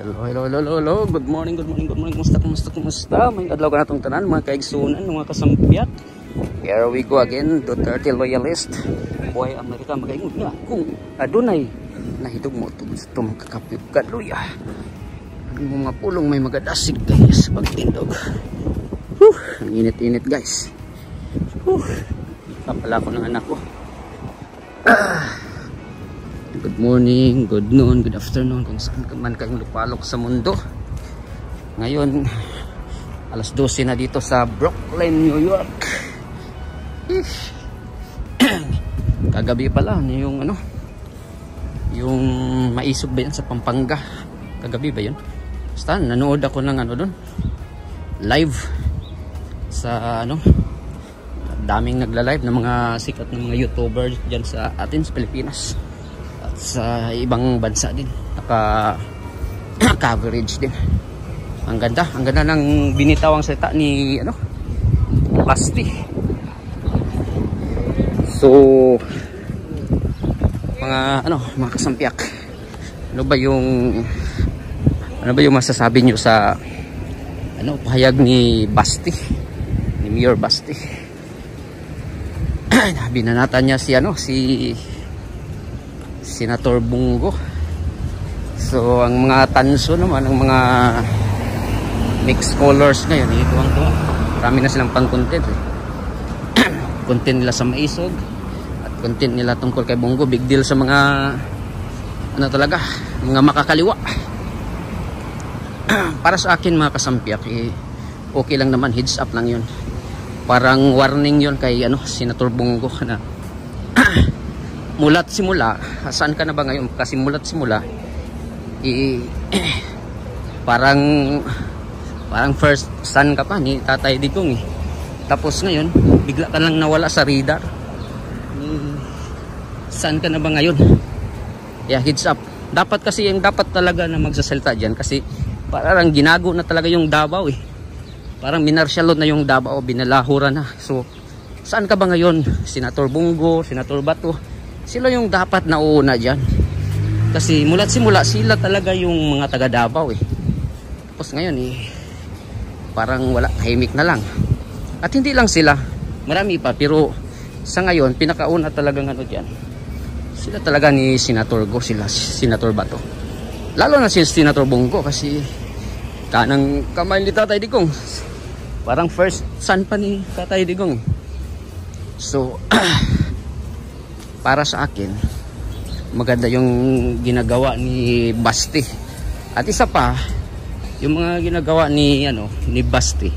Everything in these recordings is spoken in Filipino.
Hello, hello, hello, hello. Good morning, good morning, good morning. Kumusta? May adlaw ka na itong tanan, mga kaigsunan, mga kasampiat. Here we go again, Duterte loyalist. Buhay Amerika, magaingod na. Kung adunay, nahidog mo ito makakapit ka, luya. Ang mga pulong may magadasig, guys, pagtindog. Ang init-init, guys. Kapala ko ng anak ko. Good morning, good noon, good afternoon kung saan man kayong lupalok sa mundo. Ngayon alas 12 na dito sa Brooklyn, New York. Kagabi pala yung yung maisog ba yan sa Pampanga? Kagabi ba yun? Basta nanood ako ng doon live sa daming nagla-live ng mga sikat ng mga YouTuber dyan sa atin sa Pilipinas. Sa ibang bansa din naka coverage din. Ang ganda ng binitawang salita ni Basti. So mga kasampiak, ano ba yung masasabi nyo sa pahayag ni Basti, ni Mayor Basti? Binanatan niya si Senator Bungo. So ang mga tanso naman, ang mga mixed colors ngayon, tuwang-tuwa. Marami na silang pang-content content nila sa maisog at content nila tungkol kay Bungo. Big deal sa mga talaga, mga makakaliwa. Para sa akin, mga kasampiak, okay lang naman, heads up lang yun. Parang warning yun kay Senator Bungo na mulat simula, saan ka na ba ngayon? Kasi mulat simula, parang first son ka pa ni Tatay Digong Tapos ngayon, bigla ka lang nawala sa radar. Saan ka na ba ngayon? Yeah, heads up. Dapat kasi dapat talaga na magsasalita dyan kasi parang ginago na talaga yung Davao Parang minarsyalot na yung Davao, binalahura na. So, saan ka ba ngayon? Senator Bungo, Senator Bato, sila yung dapat nauna dyan. Kasi mulat simula sila talaga yung mga taga Davao Tapos ngayon parang wala, tahimik na lang. At hindi lang sila, marami pa. Pero sa ngayon, pinakauna talagang dyan, sila talaga ni Senator Go, sila Senator Bato. Lalo na si Senator Bungo kasi kanang kamay ni Tatay Digong. Parang first son pa ni Tatay Digong So para sa akin, maganda yung ginagawa ni Basti. At isa pa, yung mga ginagawa ni Basti,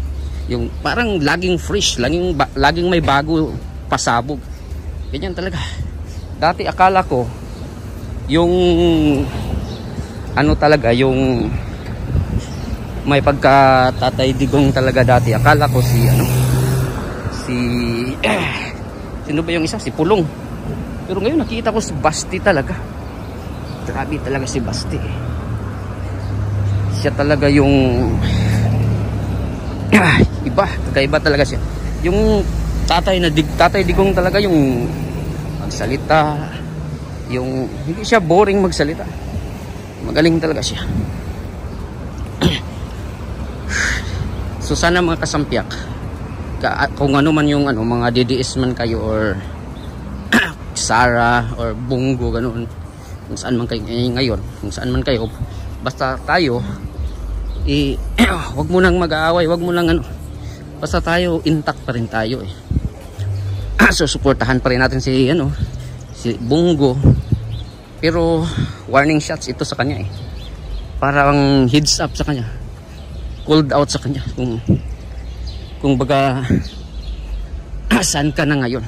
yung parang laging fresh, laging may bago pasabog. Ganyan talaga. Dati akala ko yung talaga, yung may pagka Tatay Digong talaga dati. Akala ko sino ba yung isa? Si Pulong. Pero ngayon nakita ko si Basti talaga. Grabe talaga si Basti Siya talaga yung iba, kakaiba talaga siya. Yung Tatay Digong talaga yung magsalita, yung hindi siya boring magsalita. Magaling talaga siya. So sana mga kasampiak, kung ano man yung mga DDS man kayo or Sara or Bungo, ganoon, kung saan man kayo ngayon, kung saan man kayo, basta tayo wag mo nang mag-aaway, wag mo nang basta tayo intact pa rin tayo So suportahan pa rin natin si Bungo, pero warning shots ito sa kanya parang heads up sa kanya, called out sa kanya kung baga saan ka na ngayon.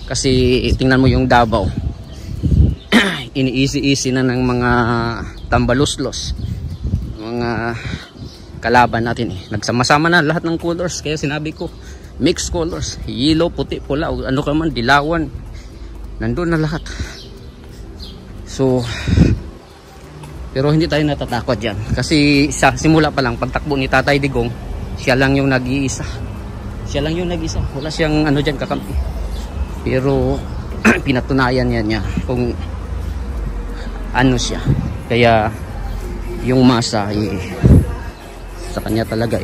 Kasi tingnan mo yung Davao, ini-easy-easy na ng mga tambaluslos, mga kalaban natin nagsama-sama na lahat ng colors. Kaya sinabi ko, mixed colors, yellow, puti, pula, ka man, dilawan, nandun na lahat. So pero hindi tayo natatakot dyan kasi sa simula pa lang, pagtakbo ni Tatay Digong, siya lang yung nag-iisa, wala siyang dyan kakampi. Pero pinatunayan niya kung ano siya, Kaya yung masa sa kanya talaga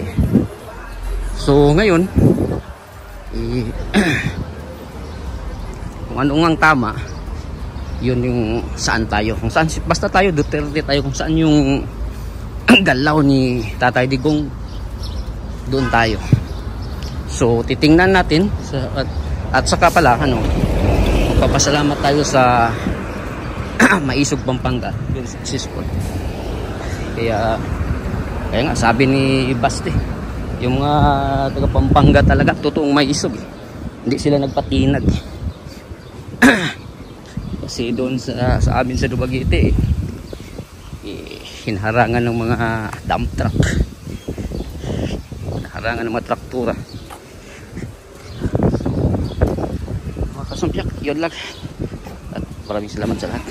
So ngayon kung ano ang tama, yun yung saan tayo, kung saan, basta tayo Duterte tayo, kung saan yung galaw ni Tatay Digong, doon tayo. So titingnan natin at saka pala magpapasalamat tayo sa Maisog Pampanga Siskot. Kaya nga sabi ni Basti, yung mga taga Pampanga talaga totoong may isog hindi sila nagpatinag kasi doon sa amin sa Dumaguete hinaharangan ng mga dump truck, hinaharangan ng mga traktura. Mga kasumpyak, yun lang at maraming salamat sa lahat.